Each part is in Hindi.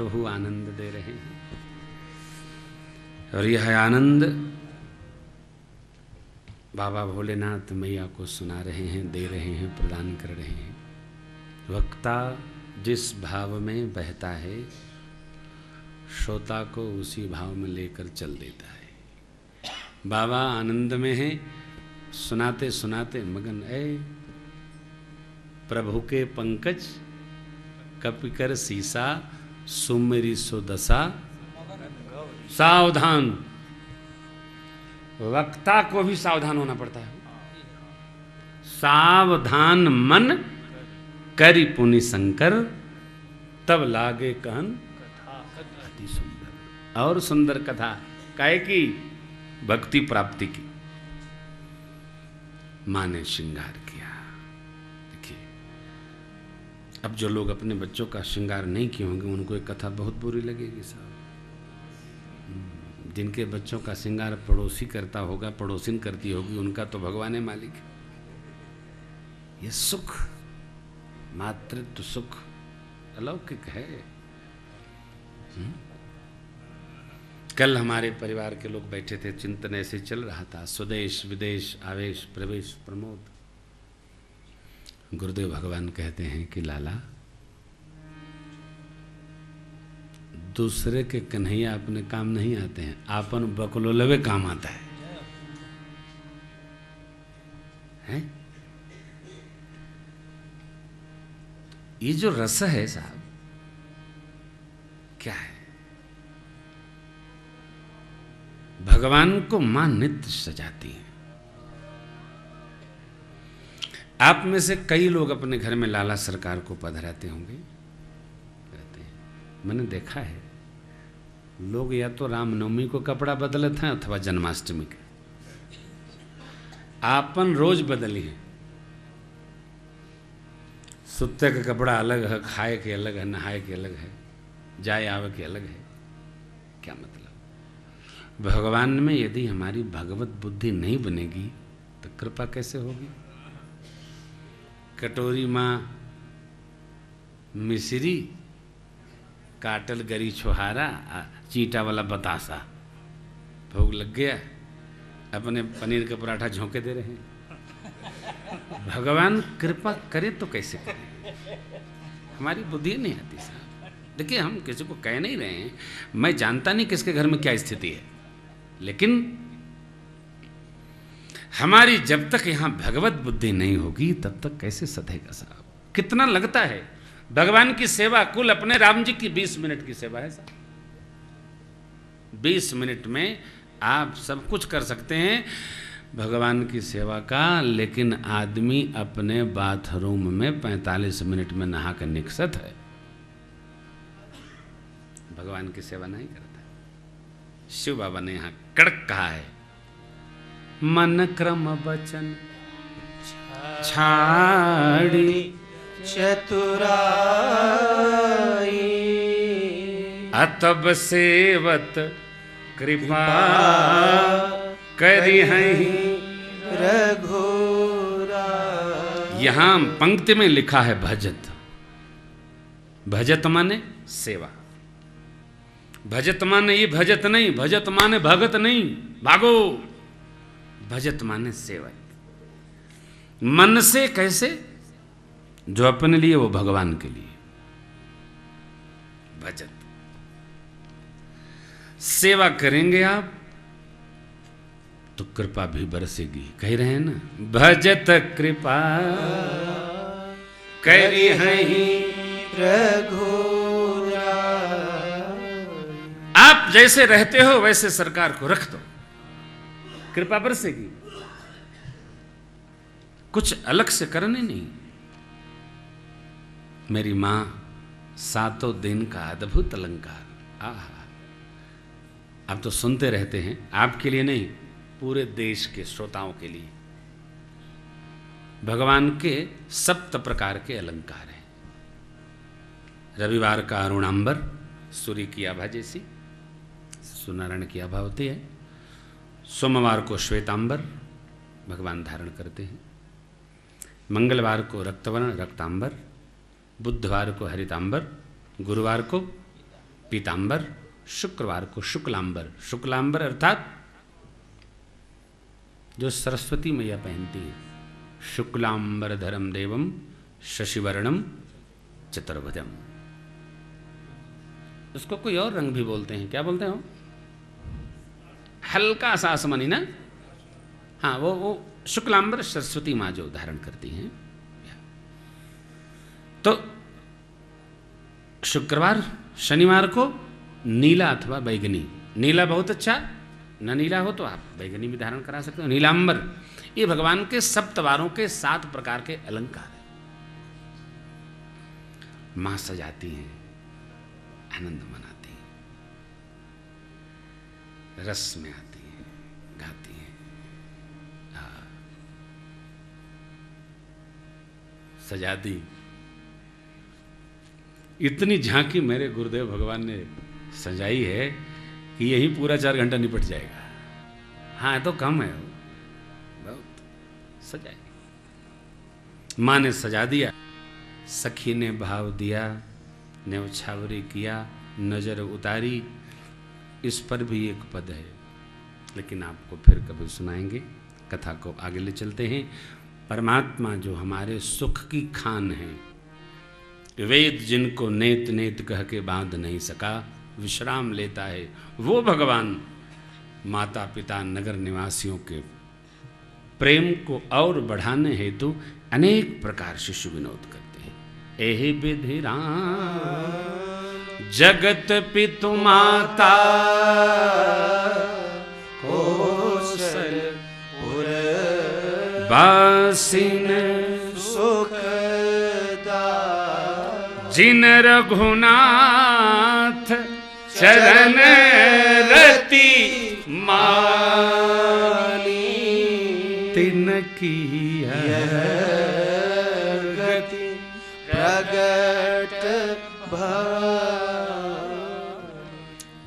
प्रभु आनंद दे रहे हैं और यह आनंद बाबा भोलेनाथ मैया को सुना रहे हैं, दे रहे हैं, प्रदान कर रहे हैं। वक्ता जिस भाव में बहता है श्रोता को उसी भाव में लेकर चल देता है। बाबा आनंद में है, सुनाते सुनाते मगन। ऐ प्रभु के पंकज कपिकर सीसा सुमेरी सुदशा सावधान। वक्ता को भी सावधान होना पड़ता है। सावधान मन करि पुनि शंकर तब लागे कहन अति सुंदर। और सुंदर कथा काहे की? भक्ति प्राप्ति की। मां ने श्रृंगार किया। देखिए, अब जो लोग अपने बच्चों का श्रृंगार नहीं किए होंगे उनको एक कथा बहुत बुरी लगेगी साहब। जिनके बच्चों का श्रृंगार पड़ोसी करता होगा, पड़ोसिन करती होगी, उनका तो भगवान है मालिक। ये सुख, मातृत्व सुख अलौकिक है। कल हमारे परिवार के लोग बैठे थे, चिंतन ऐसे चल रहा था, स्वदेश विदेश आवेश प्रवेश प्रमोद। गुरुदेव भगवान कहते हैं कि लाला, दूसरे के कन्हैया अपने काम नहीं आते हैं, आपन बकलोलवे काम आता है, हैं? ये जो रस है साहब, क्या है? भगवान को मां नित्य सजाती है। आप में से कई लोग अपने घर में लाला सरकार को पधराते होंगे, कहते हैं। मैंने देखा है लोग या तो रामनवमी को कपड़ा बदलते हैं अथवा जन्माष्टमी के। आपन रोज बदलिए। सुते का कपड़ा अलग है, खाए के अलग है, नहाए के अलग है, जाए आवे के अलग है। क्या मतलब? भगवान में यदि हमारी भगवत बुद्धि नहीं बनेगी तो कृपा कैसे होगी? कटोरी माँ मिश्री, काटल गरी छोहारा, चीटा वाला बतासा, भोग लग गया, अपने पनीर का पराठा झोंके दे रहे हैं। भगवान कृपा करे तो कैसे करे? हमारी बुद्धि नहीं आती साहब। देखिए, हम किसी को कह नहीं रहे हैं, मैं जानता नहीं किसके घर में क्या स्थिति है, लेकिन हमारी जब तक यहां भगवत बुद्धि नहीं होगी तब तक कैसे सधेगा साहब? कितना लगता है भगवान की सेवा। कुल अपने राम जी की 20 मिनट की सेवा है साहब। 20 मिनट में आप सब कुछ कर सकते हैं भगवान की सेवा का, लेकिन आदमी अपने बाथरूम में 45 मिनट में नहा कर निकसत है, भगवान की सेवा नहीं करता। शिव बाबा ने यहां कड़क कहा है, मन क्रम वचन छाड़ी चतुराई अतब सेवत कृपा करी हैं रघुरा। यहां पंक्ति में लिखा है भजत। भजत माने सेवा। भजत माने ये भजत नहीं, भजत माने भगत नहीं, भागो। भजत माने सेवा। मन से कैसे? जो अपने लिए वो भगवान के लिए। भजत सेवा करेंगे आप तो कृपा भी बरसेगी। कह रहे हैं ना, भजत कृपा करी हैं रघुरा। आप जैसे रहते हो वैसे सरकार को रख दो, कृपा बरसेगी। कुछ अलग से करने नहीं। मेरी मां 7 दिन का अद्भुत अलंकार। आहा, आप तो सुनते रहते हैं, आपके लिए नहीं, पूरे देश के श्रोताओं के लिए भगवान के 7 प्रकार के अलंकार हैं। रविवार का अरुणांबर, सूर्य की आभा जैसी, सुनारायण की आभा होती है। सोमवार को श्वेतांबर भगवान धारण करते हैं। मंगलवार को रक्तवर्ण रक्तांबर, बुधवार को हरितांबर, गुरुवार को पीतांबर, शुक्रवार को शुक्लांबर। शुक्लांबर अर्थात जो सरस्वती मैया पहनती है। शुक्लांबर धरम देवम शशिवर्णम चतुर्भुजम। उसको कोई और रंग भी बोलते हैं, क्या बोलते हो? हल्का सा आसमानी ना। हाँ, वो शुक्लांबर सरस्वती माँ जो धारण करती हैं। तो शुक्रवार, शनिवार को नीला अथवा बैगनी। नीला बहुत अच्छा, न नीला हो तो आप बैगनी भी धारण करा सकते हो। नीलांबर, ये भगवान के सप्तवारों के 7 प्रकार के अलंकार हैं। मां सजाती हैं, आनंद मनाती हैं, रस में आती हैं, गाती हैं, सजा दी। इतनी झांकी मेरे गुरुदेव भगवान ने सजाई है कि यही पूरा 4 घंटा निपट जाएगा। हाँ, तो कम है, बहुत सजाई। माँ ने सजा दिया, सखी ने भाव दिया, न्यौछावरी किया, नजर उतारी। इस पर भी एक पद है, लेकिन आपको फिर कभी सुनाएंगे। कथा को आगे ले चलते हैं। परमात्मा जो हमारे सुख की खान है, वेद जिनको नेत नेत कह के बांध नहीं सका, विश्राम लेता है वो भगवान माता पिता नगर निवासियों के प्रेम को और बढ़ाने हेतु अनेक प्रकार शिशु विनोद करते हैं। एहि विधि राम जगत पितु माता कौशलपुर बासिन सुखदा जिन रघुनाथ चरण रति मानी तिन की गति प्रगट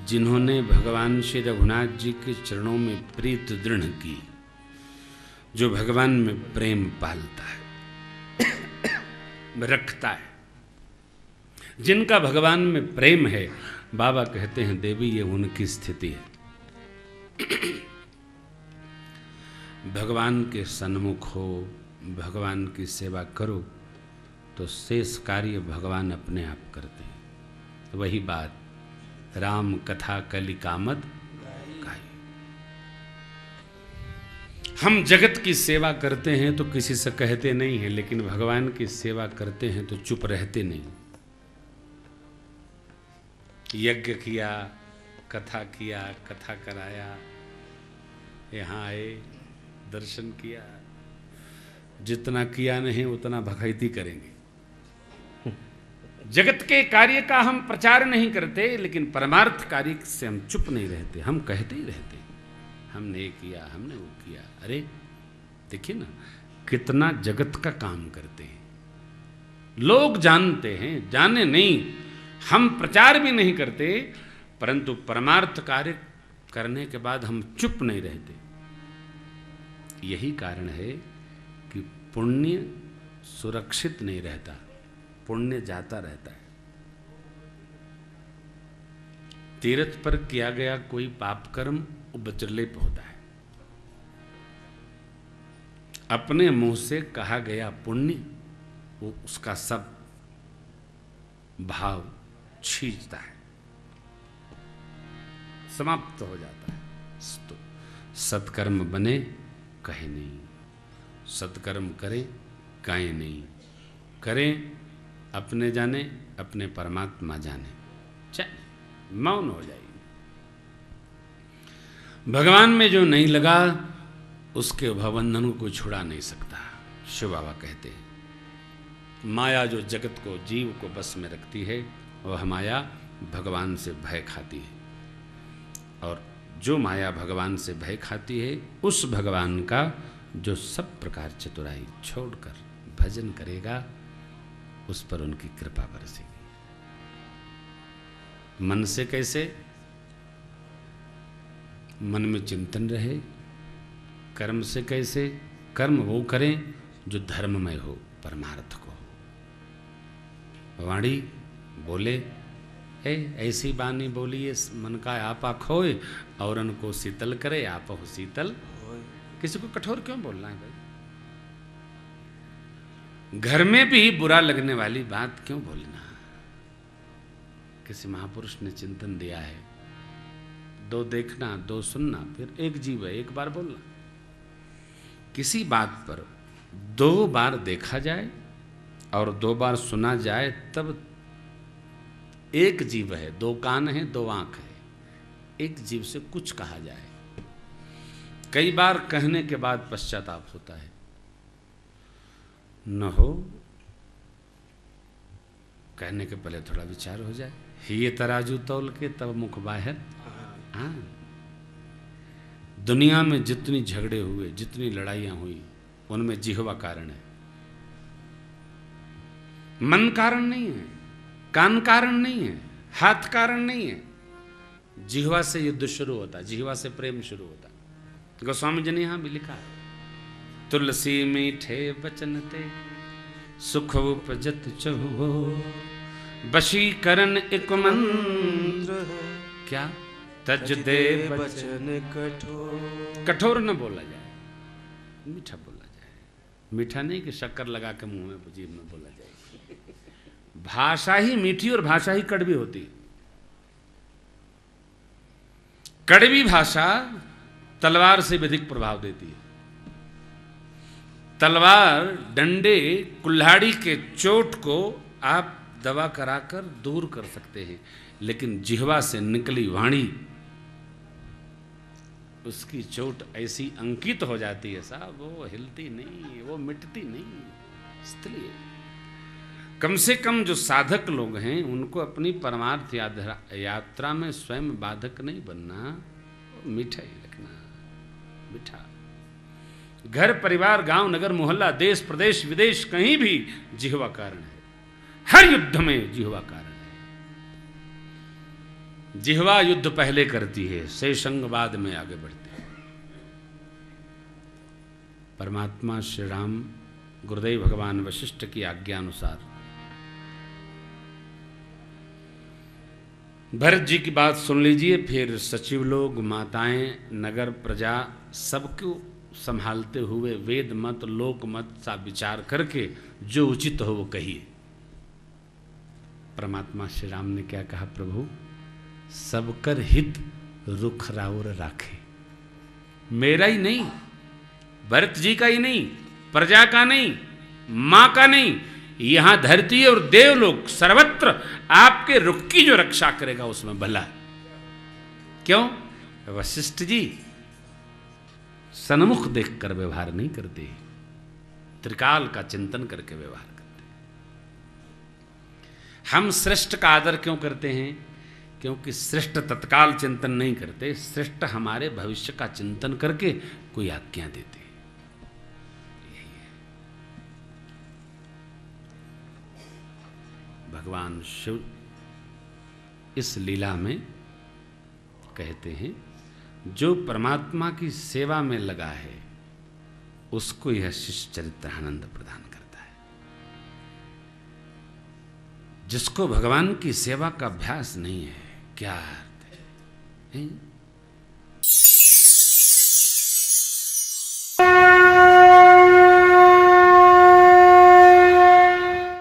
जिन्होंने भगवान श्री रघुनाथ जी के चरणों में प्रीत दृढ़ की, जो भगवान में प्रेम पालता है, रखता है, जिनका भगवान में प्रेम है, बाबा कहते हैं देवी ये उनकी स्थिति है। भगवान के सन्मुख हो, भगवान की सेवा करो तो शेष कार्य भगवान अपने आप करते हैं। वही बात राम कथा कलिकामद गाई। हम जगत की सेवा करते हैं तो किसी से कहते नहीं हैं, लेकिन भगवान की सेवा करते हैं तो चुप रहते नहीं। यज्ञ किया, कथा किया, कथा कराया, यहाँ आए, दर्शन किया, जितना किया नहीं उतना भक्ति करेंगे। जगत के कार्य का हम प्रचार नहीं करते, लेकिन परमार्थ कार्य से हम चुप नहीं रहते, हम कहते ही रहते, हमने ये किया, हमने वो किया। अरे देखिए ना, कितना जगत का काम करते हैं, लोग जानते हैं, जाने नहीं, हम प्रचार भी नहीं करते, परंतु परमार्थ कार्य करने के बाद हम चुप नहीं रहते। यही कारण है कि पुण्य सुरक्षित नहीं रहता, पुण्य जाता रहता है। तीर्थ पर किया गया कोई पाप कर्म उपद्रलेप होता है, अपने मुंह से कहा गया पुण्य वो उसका सब भाव छींचता है, समाप्त हो जाता है। तो सत्कर्म बने कहे नहीं, सत्कर्म करें काहे नहीं, करें अपने जाने, अपने परमात्मा जाने, चाहे मौन हो जाइए। भगवान में जो नहीं लगा उसके भवबंधन को छुड़ा नहीं सकता। शिव बाबा कहते हैं माया जो जगत को, जीव को बस में रखती है, वह माया भगवान से भय खाती है, और जो माया भगवान से भय खाती है, उस भगवान का जो सब प्रकार चतुराई छोड़कर भजन करेगा, उस पर उनकी कृपा बरसेगी। मन से कैसे? मन में चिंतन रहे। कर्म से कैसे? कर्म वो करें जो धर्ममय हो, परमार्थ को हो। वाणी बोले, ऐसी बानी बोलिए मन का आपा खोए, औरन को शीतल करे आप हो शीतल। किसी को कठोर क्यों बोलना है भाई? घर में भी बुरा लगने वाली बात क्यों बोलना? किसी महापुरुष ने चिंतन दिया है, दो देखना दो सुनना, फिर एक जीव है, एक बार बोलना। किसी बात पर दो बार देखा जाए और दो बार सुना जाए तब एक जीव है, दो कान है दो आंख है, एक जीव से कुछ कहा जाए। कई बार कहने के बाद पश्चाताप होता है, न हो कहने के पहले थोड़ा विचार हो जाए। ये तराजू तौल के तब मुख बाहर। हाँ, दुनिया में जितनी झगड़े हुए, जितनी लड़ाइयां हुई, उनमें जिह्वा कारण है, मन कारण नहीं है, कान कारण नहीं है, हाथ कारण नहीं है। जिह्वा से युद्ध शुरू होता, जिह्वा से प्रेम शुरू होता। गोस्वामी जी ने यहां भी लिखा है, तुलसी मीठे बचन ते सुख उपजत चहुओ, वशीकरण एक मंत्र क्या तज दे बचन कठोर। कठोर न बोला जाए, मीठा बोला जाए। मीठा नहीं कि शक्कर लगा के मुंह में जीभ में बोला जाए। भाषा ही मीठी और भाषा ही कड़वी होती है। कड़वी भाषा तलवार से भी अधिक प्रभाव देती है। तलवार डंडे कुल्हाड़ी के चोट को आप दवा कराकर दूर कर सकते हैं, लेकिन जिह्वा से निकली वाणी, उसकी चोट ऐसी अंकित हो जाती है साहब, वो हिलती नहीं, वो मिटती नहीं। इसलिए कम से कम जो साधक लोग हैं उनको अपनी परमार्थ यात्रा में स्वयं बाधक नहीं बनना, मीठा ही रखना। मीठा घर परिवार गांव नगर मोहल्ला देश प्रदेश विदेश कहीं भी जिह्वा कारण है। हर युद्ध में जिह्वा कारण है। जिह्वा युद्ध पहले करती है, शेषंग बाद में आगे बढ़ती है। परमात्मा श्री राम गुरुदेव भगवान वशिष्ठ की आज्ञा अनुसार भरत जी की बात सुन लीजिए, फिर सचिव लोग, माताएं, नगर प्रजा सबको संभालते हुए वेद मत लोक मत सा विचार करके जो उचित हो वो कहिए। परमात्मा श्री राम ने क्या कहा, प्रभु सबकर हित रुख राउर राखे। मेरा ही नहीं, भरत जी का ही नहीं, प्रजा का नहीं, मां का नहीं, यहां धरती और देवलोक सर्वत्र आपके रुख की जो रक्षा करेगा उसमें भला। क्यों? वशिष्ठ जी सन्मुख देखकर व्यवहार नहीं करते, त्रिकाल का चिंतन करके व्यवहार करते। हम श्रेष्ठ का आदर क्यों करते हैं? क्योंकि श्रेष्ठ तत्काल चिंतन नहीं करते, श्रेष्ठ हमारे भविष्य का चिंतन करके कोई आज्ञा देते। यही है। भगवान शिव इस लीला में कहते हैं, जो परमात्मा की सेवा में लगा है उसको यह शिष्य चरित्र आनंद प्रदान करता है। जिसको भगवान की सेवा का अभ्यास नहीं है, क्या अर्थ है?